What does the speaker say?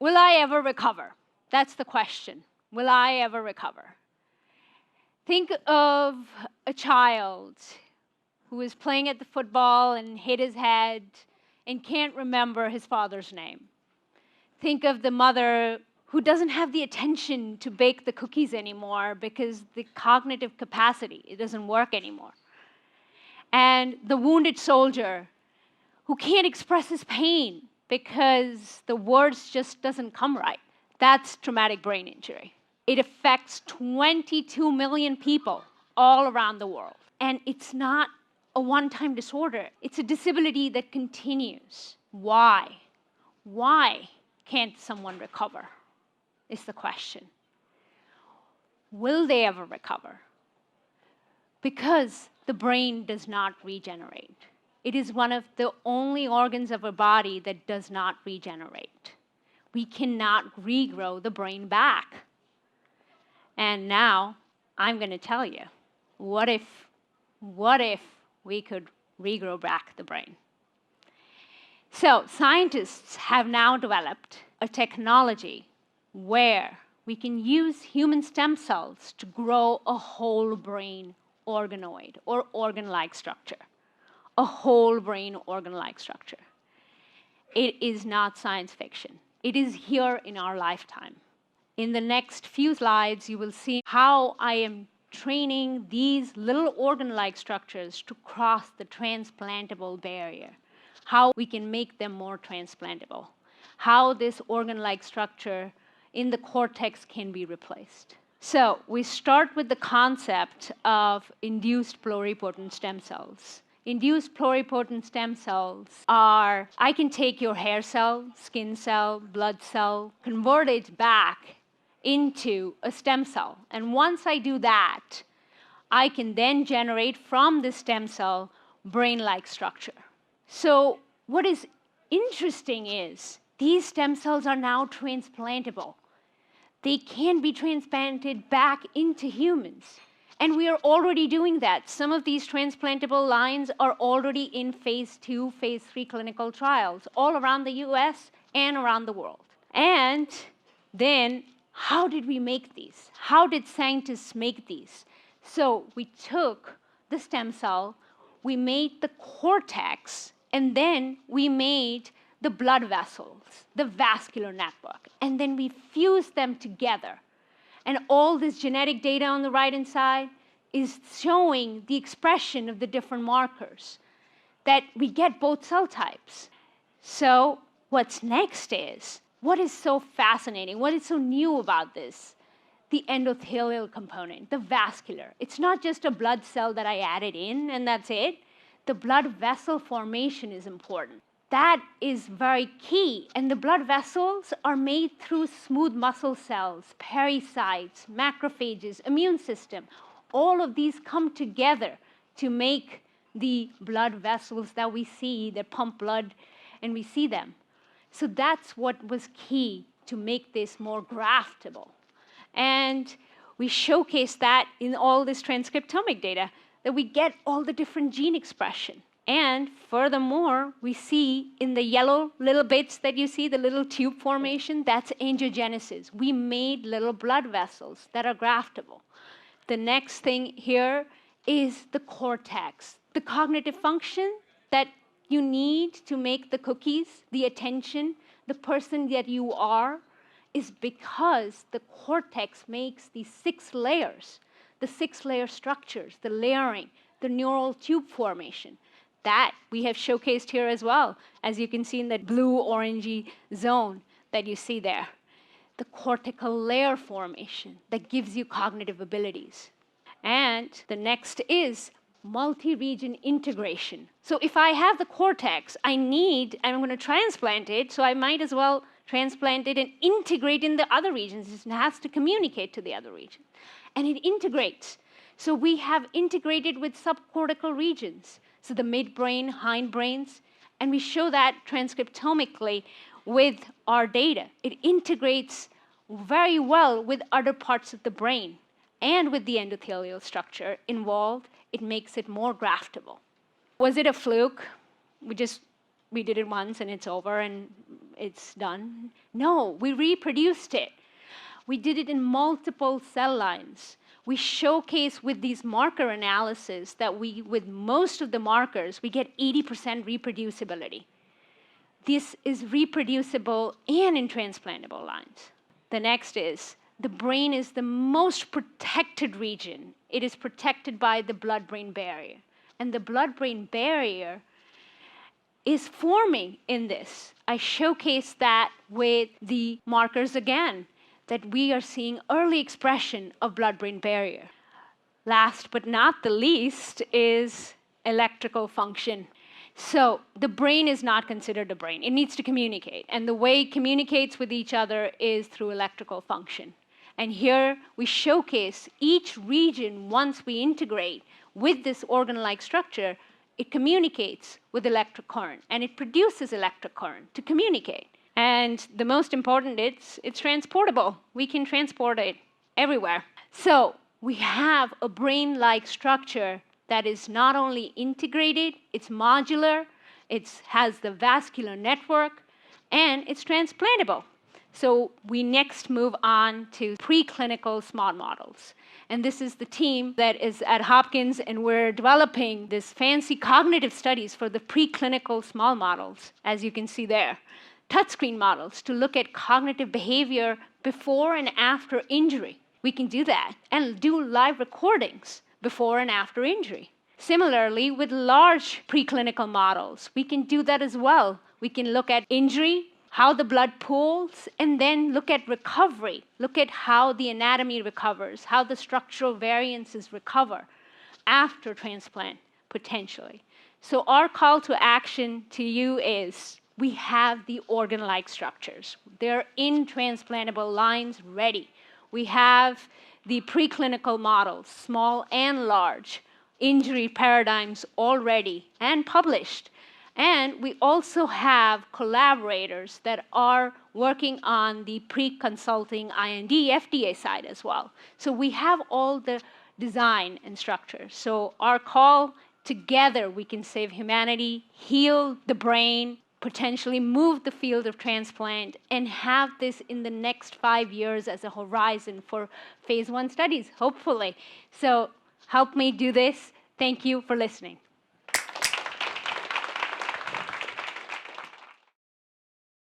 will I ever recover? That's the question. Will I ever recover? Think of a child who is playing at the football and hit his head and can't remember his father's name. Think of the mother who doesn't have the attention to bake the cookies anymore because the cognitive capacity, it doesn't work anymore. And the wounded soldier who can't express his pain because the words just doesn't come right. That's traumatic brain injury. It affects 22 million people all around the world. And it's not a one-time disorder. It's a disability that continues. Why? Why can't someone recover is the question. Will they ever recover? Because the brain does not regenerate. It is one of the only organs of our body that does not regenerate. We cannot regrow the brain back. And now I'm going to tell you, what if we could regrow back the brain? So scientists have now developed a technology where we can use human stem cells to grow a whole brain organoid or organ-like structure. A whole brain organ-like structure. It is not science fiction. It is here in our lifetime. In the next few slides, you will see how I am training these little organ-like structures to cross the transplantable barrier, how we can make them more transplantable, how this organ-like structure in the cortex can be replaced. So we start with the concept of induced pluripotent stem cells. Induced pluripotent stem cells are, I can take your hair cell, skin cell, blood cell, convert it back into a stem cell. And once I do that, I can then generate from this stem cell brain-like structure. So what is interesting is these stem cells are now transplantable. They can be transplanted back into humans. And we are already doing that. Some of these transplantable lines are already in phase 2, phase 3 clinical trials all around the US and around the world. And then, how did we make these? How did scientists make these? So we took the stem cell, we made the cortex, and then we made the blood vessels, the vascular network, and then we fused them together. And all this genetic data on the right-hand side is showing the expression of the different markers, that we get both cell types. So what's next is, what is so fascinating, what is so new about this? The endothelial component, the vascular. It's not just a blood cell that I added in and that's it. The blood vessel formation is important. That is very key. And the blood vessels are made through smooth muscle cells, pericytes, macrophages, immune system. All of these come together to make the blood vessels that we see, that pump blood, and we see them. So that's what was key to make this more graftable. And we showcase that in all this transcriptomic data, that we get all the different gene expression. And furthermore, we see in the yellow little bits that you see, the little tube formation, that's angiogenesis. We made little blood vessels that are graftable. The next thing here is the cortex, the cognitive function that you need to make the cookies, the attention, the person that you are, is because the cortex makes these 6 layers, the 6-layer structures, the layering, the neural tube formation. That we have showcased here as well, as you can see in that blue-orangey zone that you see there. The cortical layer formation that gives you cognitive abilities. And the next is multi-region integration. So if I have the cortex, I'm going to transplant it, so I might as well transplant it and integrate in the other regions. It has to communicate to the other region. And it integrates. So we have integrated with subcortical regions. So the midbrain, hindbrains, and we show that transcriptomically with our data. It integrates very well with other parts of the brain and with the endothelial structure involved. It makes it more graftable. Was it a fluke? We did it once and it's over and it's done. No, we reproduced it. We did it in multiple cell lines. We showcase with these marker analysis that with most of the markers, we get 80% reproducibility. This is reproducible and in transplantable lines. The next is, the brain is the most protected region. It is protected by the blood-brain barrier. And the blood-brain barrier is forming in this. I showcase that with the markers again, that we are seeing early expression of blood-brain barrier. Last but not the least is electrical function. So the brain is not considered a brain. It needs to communicate. And the way it communicates with each other is through electrical function. And here we showcase each region, once we integrate with this organ-like structure, it communicates with electric current. And it produces electric current to communicate. And the most important, it's transportable. We can transport it everywhere. So we have a brain-like structure that is not only integrated, it's modular, it has the vascular network, and it's transplantable. So we next move on to preclinical small models. And this is the team that is at Hopkins, and we're developing this fancy cognitive studies for the preclinical small models, as you can see there. Touchscreen models to look at cognitive behavior before and after injury. We can do that and do live recordings before and after injury. Similarly, with large preclinical models, we can do that as well. We can look at injury, how the blood pools, and then look at recovery. Look at how the anatomy recovers, how the structural variances recover after transplant, potentially. So our call to action to you is, we have the organ-like structures. They're in transplantable lines ready. We have the preclinical models, small and large, injury paradigms already and published. And we also have collaborators that are working on the pre-consulting IND FDA side as well. So we have all the design and structure. So our call, together we can save humanity, heal the brain, potentially move the field of transplant, and have this in the next 5 years as a horizon for phase 1 studies, hopefully. So help me do this. Thank you for listening.